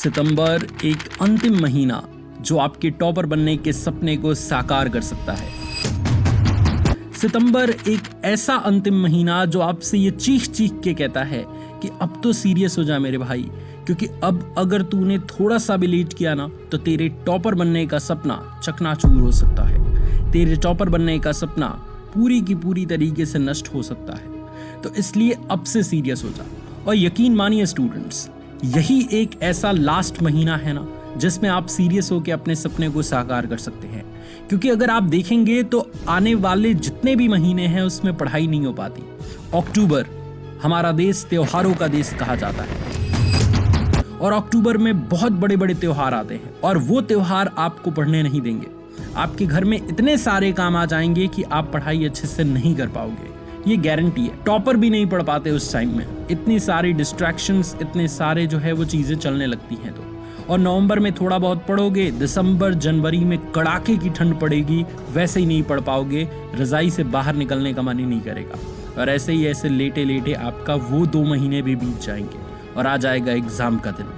सितंबर एक अंतिम महीना जो आपके टॉपर बनने के सपने को साकार कर सकता है। सितंबर एक ऐसा अंतिम महीना जो आपसे ये चीख चीख के कहता है कि अब तो सीरियस हो जा मेरे भाई, क्योंकि अब अगर तूने थोड़ा सा भी लेट किया ना तो तेरे टॉपर बनने का सपना चकनाचूर हो सकता है। तेरे टॉपर बनने का सपना पूरी की पूरी तरीके से नष्ट हो सकता है। तो इसलिए अब से सीरियस हो जा। और यकीन मानिए स्टूडेंट्स, यही एक ऐसा लास्ट महीना है ना जिसमें आप सीरियस होकर अपने सपने को साकार कर सकते हैं। क्योंकि अगर आप देखेंगे तो आने वाले जितने भी महीने हैं उसमें पढ़ाई नहीं हो पाती। अक्टूबर हमारा देश त्योहारों का देश कहा जाता है और अक्टूबर में बहुत बड़े बड़े त्योहार आते हैं और वो त्योहार आपको पढ़ने नहीं देंगे। आपके घर में इतने सारे काम आ जाएंगे कि आप पढ़ाई अच्छे से नहीं कर पाओगे, ये गारंटी है। टॉपर भी नहीं पढ़ पाते उस टाइम में, इतनी सारी डिस्ट्रैक्शंस, इतने सारे जो है वो चीजें चलने लगती हैं। तो और नवंबर में थोड़ा बहुत पढ़ोगे, दिसंबर जनवरी में कड़ाके की ठंड पड़ेगी, वैसे ही नहीं पढ़ पाओगे, रजाई से बाहर निकलने का मन ही नहीं करेगा। और ऐसे ही ऐसे लेटे लेटे आपका वो 2 महीने भी बीत जाएंगे और आ जाएगा एग्जाम का दिन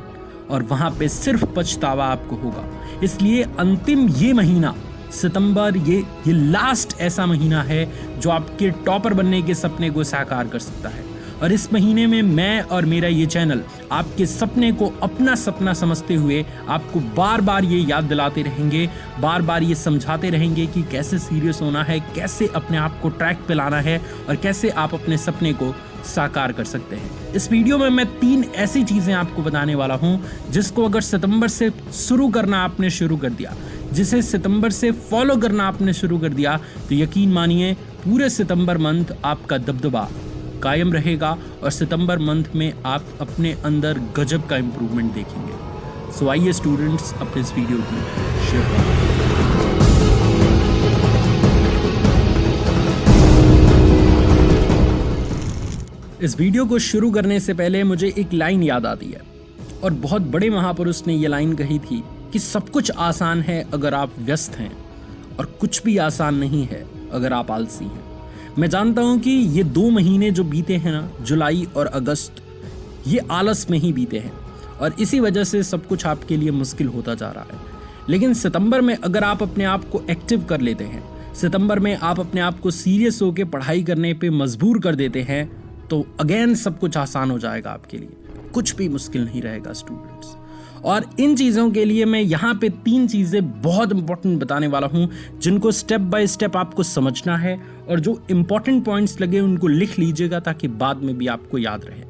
और वहां पे सिर्फ पछतावा आपको होगा। इसलिए अंतिम ये महीना सितंबर ये लास्ट ऐसा महीना है जो आपके टॉपर बनने के सपने को साकार कर सकता है। और इस महीने में मैं और मेरा ये चैनल आपके सपने को अपना सपना समझते हुए आपको बार बार ये याद दिलाते रहेंगे, बार बार ये समझाते रहेंगे कि कैसे सीरियस होना है, कैसे अपने आप को ट्रैक पे लाना है और कैसे आप अपने सपने को साकार कर सकते हैं। इस वीडियो में मैं 3 ऐसी चीजें आपको बताने वाला हूं जिसको अगर सितंबर से शुरू करना आपने शुरू कर दिया, जिसे सितंबर से फॉलो करना आपने शुरू कर दिया, तो यकीन मानिए पूरे सितंबर मंथ आपका दबदबा कायम रहेगा और सितंबर मंथ में आप अपने अंदर गजब का इंप्रूवमेंट देखेंगे। सो आइए स्टूडेंट्स, अपने इस वीडियो की शुरुआत। इस वीडियो को शुरू करने से पहले मुझे एक लाइन याद आती है और बहुत बड़े महापुरुष ने यह लाइन कही थी कि सब कुछ आसान है अगर आप व्यस्त हैं और कुछ भी आसान नहीं है अगर आप आलसी हैं। मैं जानता हूं कि ये 2 महीने जो बीते हैं ना, जुलाई और अगस्त, ये आलस में ही बीते हैं और इसी वजह से सब कुछ आपके लिए मुश्किल होता जा रहा है। लेकिन सितंबर में अगर आप अपने आप को एक्टिव कर लेते हैं, सितंबर में आप अपने आप को सीरियस होकर पढ़ाई करने पे मजबूर कर देते हैं, तो अगेन सब कुछ आसान हो जाएगा आपके लिए, कुछ भी मुश्किल नहीं रहेगा स्टूडेंट्स। और इन चीज़ों के लिए मैं यहाँ पे 3 चीज़ें बहुत इंपॉर्टेंट बताने वाला हूँ जिनको स्टेप बाय स्टेप आपको समझना है और जो इंपॉर्टेंट पॉइंट्स लगे उनको लिख लीजिएगा ताकि बाद में भी आपको याद रहे।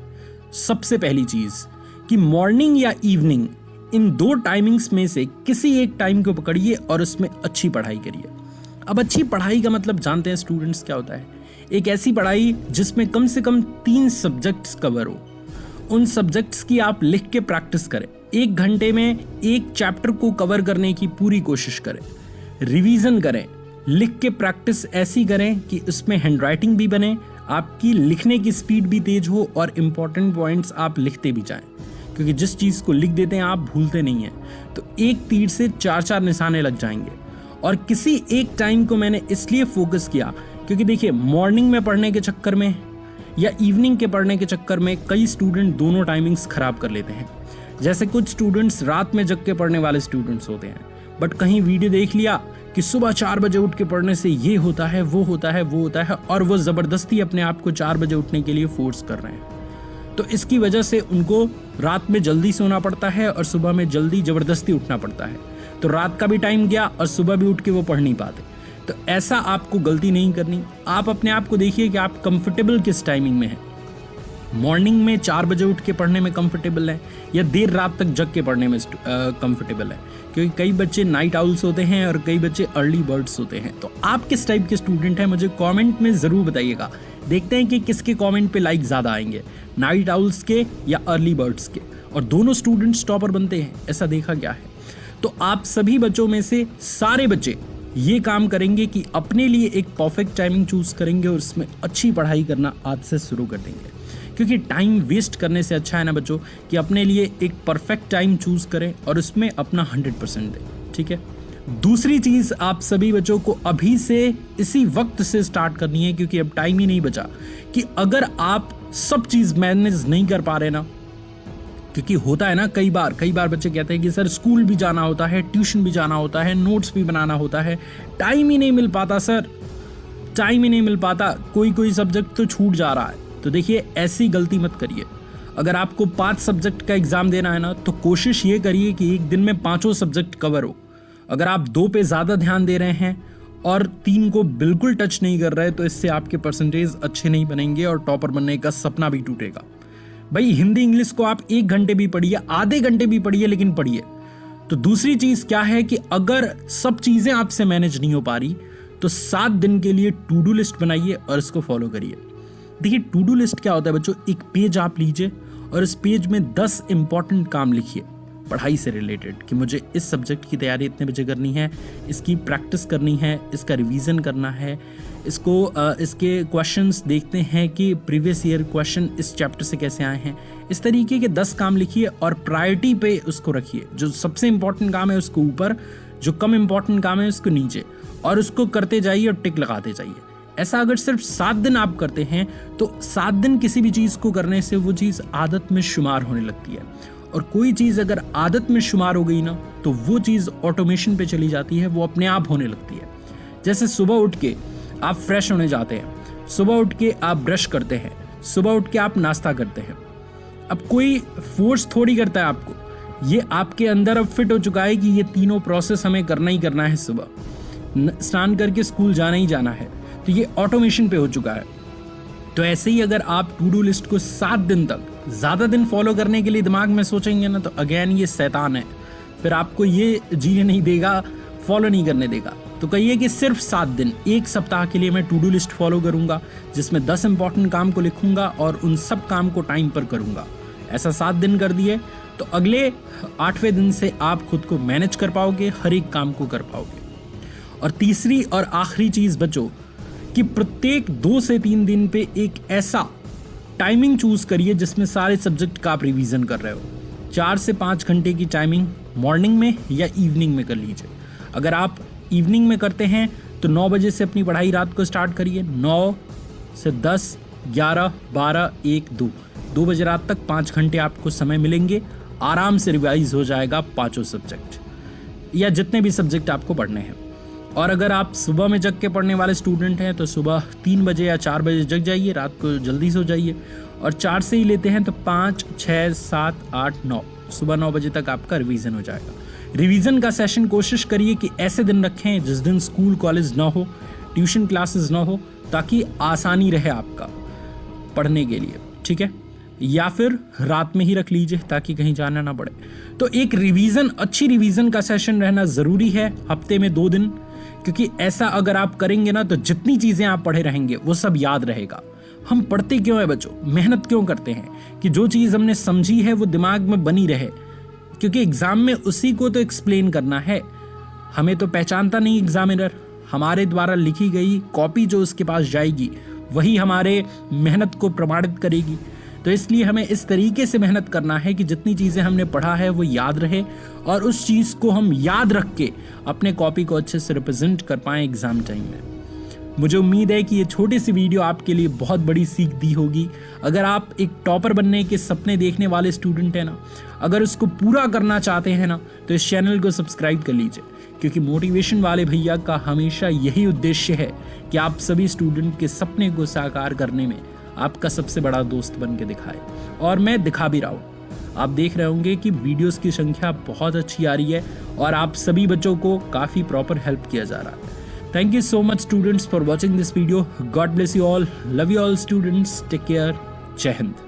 सबसे पहली चीज़ कि मॉर्निंग या इवनिंग, इन 2 टाइमिंग्स में से किसी एक टाइम को पकड़िए और उसमें अच्छी पढ़ाई करिए। अब अच्छी पढ़ाई का मतलब जानते हैं स्टूडेंट्स क्या होता है? एक ऐसी पढ़ाई जिसमें कम से कम 3 सब्जेक्ट्स कवर हो। उन सब्जेक्ट्स की आप लिख के प्रैक्टिस करें। 1 घंटे में एक चैप्टर को कवर करने की पूरी कोशिश करें, रिवीजन करें, लिख के प्रैक्टिस ऐसी करें कि उसमें हैंडराइटिंग भी बने, आपकी लिखने की स्पीड भी तेज हो और इम्पॉर्टेंट पॉइंट्स आप लिखते भी जाएं, क्योंकि जिस चीज़ को लिख देते हैं आप भूलते नहीं हैं। तो एक तीर से 4 निशाने लग जाएंगे। और किसी एक टाइम को मैंने इसलिए फोकस किया क्योंकि देखिए, मॉर्निंग में पढ़ने के चक्कर में या इवनिंग के पढ़ने के चक्कर में कई स्टूडेंट दोनों टाइमिंग्स खराब कर लेते हैं। जैसे कुछ स्टूडेंट्स रात में जग के पढ़ने वाले स्टूडेंट्स होते हैं, बट कहीं वीडियो देख लिया कि सुबह 4 बजे उठ के पढ़ने से ये होता है, वो होता है, वो होता है, और वो ज़बरदस्ती अपने आप को 4 बजे उठने के लिए फोर्स कर रहे हैं। तो इसकी वजह से उनको रात में जल्दी सोना पड़ता है और सुबह में जल्दी ज़बरदस्ती उठना पड़ता है। तो रात का भी टाइम गया और सुबह भी उठ के वो पढ़ नहीं पाते। तो ऐसा आपको गलती नहीं करनी। आप अपने आप को देखिए कि आप कंफर्टेबल किस टाइमिंग में हैं। मॉर्निंग में 4 बजे उठ के पढ़ने में कंफर्टेबल है या देर रात तक जग के पढ़ने में कंफर्टेबल है? क्योंकि कई बच्चे नाइट आउल्स होते हैं और कई बच्चे अर्ली बर्ड्स होते हैं। तो आप किस टाइप के स्टूडेंट हैं मुझे कमेंट में ज़रूर बताइएगा। देखते हैं कि किसके कमेंट पे लाइक ज़्यादा आएंगे, नाइट आउल्स के या अर्ली बर्ड्स के। और दोनों स्टूडेंट्स टॉपर बनते हैं, ऐसा देखा गया है। तो आप सभी बच्चों में से सारे बच्चे ये काम करेंगे कि अपने लिए एक परफेक्ट टाइमिंग चूज करेंगे और उसमें अच्छी पढ़ाई करना आज से शुरू कर देंगे। क्योंकि टाइम वेस्ट करने से अच्छा है ना बच्चों कि अपने लिए एक परफेक्ट टाइम चूज करें और उसमें अपना 100% दें। ठीक है। दूसरी चीज आप सभी बच्चों को अभी से इसी वक्त से स्टार्ट करनी है, क्योंकि अब टाइम ही नहीं बचा, कि अगर आप सब चीज मैनेज नहीं कर पा रहे ना क्योंकि होता है ना, कई बार बच्चे कहते हैं कि सर स्कूल भी जाना होता है, ट्यूशन भी जाना होता है, नोट्स भी बनाना होता है, टाइम ही नहीं मिल पाता सर, टाइम ही नहीं मिल पाता, कोई सब्जेक्ट तो छूट जा रहा है। तो देखिए, ऐसी गलती मत करिए। अगर आपको 5 सब्जेक्ट का एग्जाम देना है ना, तो कोशिश ये करिए कि एक दिन में 5 सब्जेक्ट कवर हो। अगर आप 2 पे ज़्यादा ध्यान दे रहे हैं और 3 को बिल्कुल टच नहीं कर रहे, तो इससे आपके परसेंटेज अच्छे नहीं बनेंगे और टॉपर बनने का सपना भी टूटेगा। भाई हिंदी इंग्लिश को आप 1 घंटे भी पढ़िए, आधे घंटे भी पढ़िए, लेकिन पढ़िए। तो दूसरी चीज़ क्या है कि अगर सब चीज़ें आपसे मैनेज नहीं हो पा रही, तो 7 दिन के लिए टू डू लिस्ट बनाइए और इसको फॉलो करिए। देखिए, टू डू लिस्ट क्या होता है बच्चों, एक पेज आप लीजिए और इस पेज में 10 इंपॉर्टेंट काम लिखिए पढ़ाई से रिलेटेड, कि मुझे इस सब्जेक्ट की तैयारी इतने बजे करनी है, इसकी प्रैक्टिस करनी है, इसका रिवीजन करना है, इसके क्वेश्चंस देखते हैं कि प्रीवियस ईयर क्वेश्चन इस चैप्टर से कैसे आए हैं। इस तरीके के 10 काम लिखिए और प्रायोरिटी पे उसको रखिए। जो सबसे इंपॉर्टेंट काम है उसको ऊपर, जो कम इंपॉर्टेंट काम है उसको नीचे, और उसको करते जाइए और टिक लगाते जाइए। ऐसा अगर सिर्फ 7 दिन आप करते हैं, तो 7 दिन किसी भी चीज़ को करने से वो चीज़ आदत में शुमार होने लगती है। और कोई चीज़ अगर आदत में शुमार हो गई ना, तो वो चीज़ ऑटोमेशन पे चली जाती है, वो अपने आप होने लगती है। जैसे सुबह उठ के आप फ्रेश होने जाते हैं, सुबह उठ के आप ब्रश करते हैं, सुबह उठ के आप नाश्ता करते हैं। अब कोई फोर्स थोड़ी करता है आपको, ये आपके अंदर अब फिट हो चुका है कि ये तीनों प्रोसेस हमें करना ही करना है। सुबह स्नान करके स्कूल जाना ही जाना है, तो ये ऑटोमेशन पे हो चुका है। तो ऐसे ही अगर आप टू डू लिस्ट को 7 दिन तक ज़्यादा दिन फॉलो करने के लिए दिमाग में सोचेंगे ना, तो अगेन ये शैतान है, फिर आपको ये जीने नहीं देगा, फॉलो नहीं करने देगा। तो कहिए कि सिर्फ 7 दिन, 1 सप्ताह के लिए मैं टू डू लिस्ट फॉलो करूंगा, जिसमें 10 इंपॉर्टेंट काम को लिखूंगा और उन सब काम को टाइम पर करूंगा। ऐसा 7 दिन कर दिए तो अगले 8वें दिन से आप खुद को मैनेज कर पाओगे, हर एक काम को कर पाओगे। और तीसरी और आखिरी चीज़ बच्चों, कि प्रत्येक 2 से 3 दिन पे एक ऐसा टाइमिंग चूज करिए जिसमें सारे सब्जेक्ट का आप रिवीजन कर रहे हो। 4 से 5 घंटे की टाइमिंग मॉर्निंग में या इवनिंग में कर लीजिए। अगर आप इवनिंग में करते हैं तो 9 बजे से अपनी पढ़ाई रात को स्टार्ट करिए। 9 से 10, 11, 12, 1, 2 बजे रात तक 5 घंटे आपको समय मिलेंगे। आराम से रिवाइज हो जाएगा 5 सब्जेक्ट या जितने भी सब्जेक्ट आपको पढ़ने हैं। और अगर आप सुबह में जग के पढ़ने वाले स्टूडेंट हैं तो सुबह 3 बजे या 4 बजे जग जाइए, रात को जल्दी सो जाइए। और 4 से ही लेते हैं तो 5, 6, 7, 8, 9 सुबह 9 बजे तक आपका रिवीजन हो जाएगा। रिवीजन का सेशन कोशिश करिए कि ऐसे दिन रखें जिस दिन स्कूल कॉलेज ना हो, ट्यूशन क्लासेस ना हो, ताकि आसानी रहे आपका पढ़ने के लिए, ठीक है। या फिर रात में ही रख लीजिए ताकि कहीं जाना ना पड़े। तो एक रिवीजन, अच्छी रिवीजन का सेशन रहना ज़रूरी है हफ्ते में 2 दिन, क्योंकि ऐसा अगर आप करेंगे ना तो जितनी चीज़ें आप पढ़े रहेंगे वो सब याद रहेगा। हम पढ़ते क्यों है बच्चों, मेहनत क्यों करते हैं कि जो चीज़ हमने समझी है वो दिमाग में बनी रहे, क्योंकि एग्ज़ाम में उसी को तो एक्सप्लेन करना है। हमें तो पहचानता नहीं एग्जामिनर, हमारे द्वारा लिखी गई कॉपी जो उसके पास जाएगी वही हमारे मेहनत को प्रमाणित करेगी। तो इसलिए हमें इस तरीके से मेहनत करना है कि जितनी चीज़ें हमने पढ़ा है वो याद रहे और उस चीज़ को हम याद रख के अपने कॉपी को अच्छे से रिप्रेजेंट कर पाएँ एग्ज़ाम टाइम में। मुझे उम्मीद है कि ये छोटी सी वीडियो आपके लिए बहुत बड़ी सीख दी होगी। अगर आप एक टॉपर बनने के सपने देखने वाले स्टूडेंट हैं ना, अगर उसको पूरा करना चाहते हैं ना, तो इस चैनल को सब्सक्राइब कर लीजिए, क्योंकि मोटिवेशन वाले भैया का हमेशा यही उद्देश्य है कि आप सभी स्टूडेंट के सपने को साकार करने में आपका सबसे बड़ा दोस्त बन के दिखाए। और मैं दिखा भी रहा हूँ। आप देख रहे होंगे कि वीडियोस की संख्या बहुत अच्छी आ रही है और आप सभी बच्चों को काफ़ी प्रॉपर हेल्प किया जा रहा है। Thank you so much students for watching this video. God bless you all. Love you all students. Take care. Jai Hind.